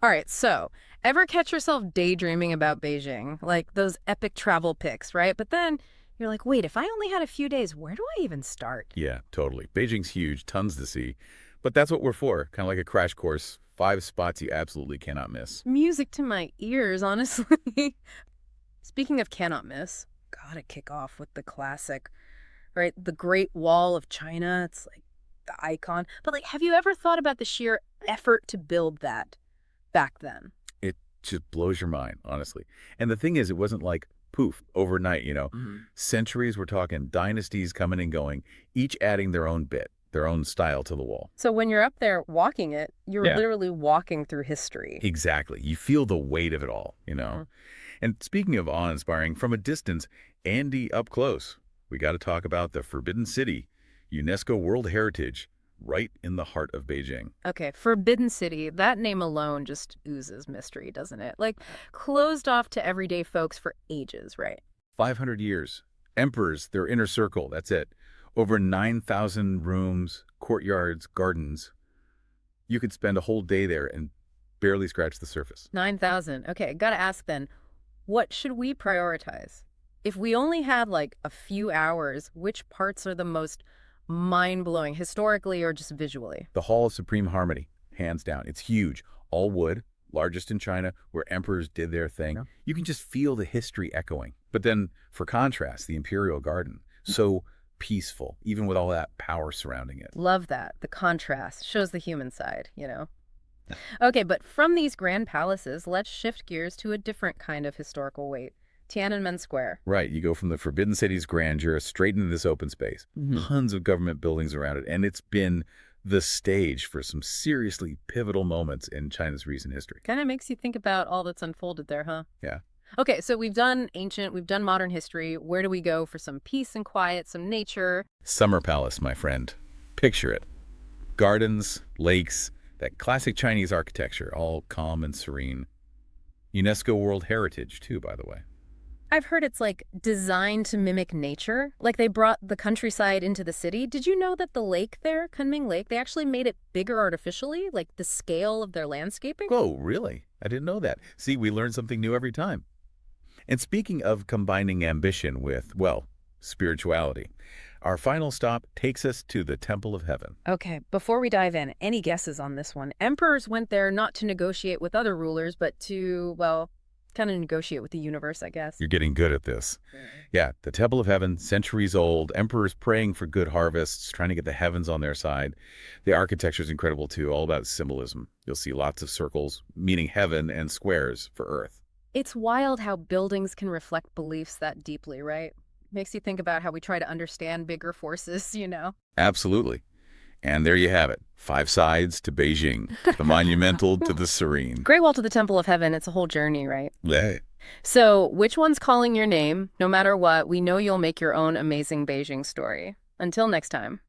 All right, so ever catch yourself daydreaming about Beijing? Like those epic travel pics, right? But then you're like, wait, if I only had a few days, where do I even start? Yeah, totally. Beijing's huge, tons to see. But that's what we're for, kind of like a crash course. 5 spots you absolutely cannot miss. Music to my ears, honestly. Speaking of cannot miss, gotta kick off with the classic, right? The Great Wall of China. It's like the icon. But like, have you ever thought about the sheer effort to build that back then? It just blows your mind, honestly. And the thing is, it wasn't like poof, overnight. Mhm. Centuries, we're talking dynasties coming and going, each adding their own bit, their own style to the wall. So when you're up there walking it, you're Yeah, literally walking through history. exactly. You feel the weight of it all. Mhm. And speaking of awe-inspiring, from a distance, Andy up close, we got to talk about the Forbidden City, UNESCO World Heritage, right in the heart of Beijing. Okay, Forbidden City, that name alone just oozes mystery, doesn't it? Like, closed off to everyday folks for ages, right? 500 years. Emperors, their inner circle, that's it. Over 9,000 rooms, courtyards, gardens. You could spend a whole day there and barely scratch the surface. 9,000. Okay, gotta ask then, what should we prioritize? If we only had like a few hours, which parts are the most mind-blowing, historically or just visually? The Hall of Supreme Harmony, hands down. It's huge. All wood, largest in China, where emperors did their thing. Yeah. You can just feel the history echoing. But then, for contrast, the Imperial Garden, so peaceful, even with all that power surrounding it. Love that. The contrast shows the human side. Okay, but from these grand palaces, let's shift gears to a different kind of historical weight. Tiananmen Square. Right, you go from the Forbidden City's grandeur straight into this open space. Mhm. Tons of government buildings around it, and it's been the stage for some seriously pivotal moments in China's recent history. Kind of makes you think about all that's unfolded there, huh? Yeah. Okay, so we've done ancient, we've done modern history. Where do we go for some peace and quiet, some nature? Summer Palace, my friend. Picture it. Gardens, lakes, that classic Chinese architecture, all calm and serene. UNESCO World Heritage, too, by the way. I've heard it's like designed to mimic nature. Like they brought the countryside into the city. Did you know that the lake there, Kunming Lake, they actually made it bigger artificially, like the scale of their landscaping? Oh, really? I didn't know that. See, we learn something new every time. And speaking of combining ambition with, well, spirituality, our final stop takes us to the Temple of Heaven. Okay, before we dive in, any guesses on this one? Emperors went there not to negotiate with other rulers, but to, well, kind of negotiate with the universe, I guess. You're getting good at this. Mhm. Yeah, the Temple of Heaven, centuries old, emperors praying for good harvests, trying to get the heavens on their side. The architecture is incredible too, all about symbolism. You'll see lots of circles, meaning heaven, and squares for earth. It's wild how buildings can reflect beliefs that deeply, right? Makes you think about how we try to understand bigger forces. Absolutely. And there you have it. 5 sides to Beijing, the monumental to the serene. Great Wall to the Temple of Heaven, it's a whole journey, right? Yeah. So, which one's calling your name? No matter what, we know you'll make your own amazing Beijing story. Until next time.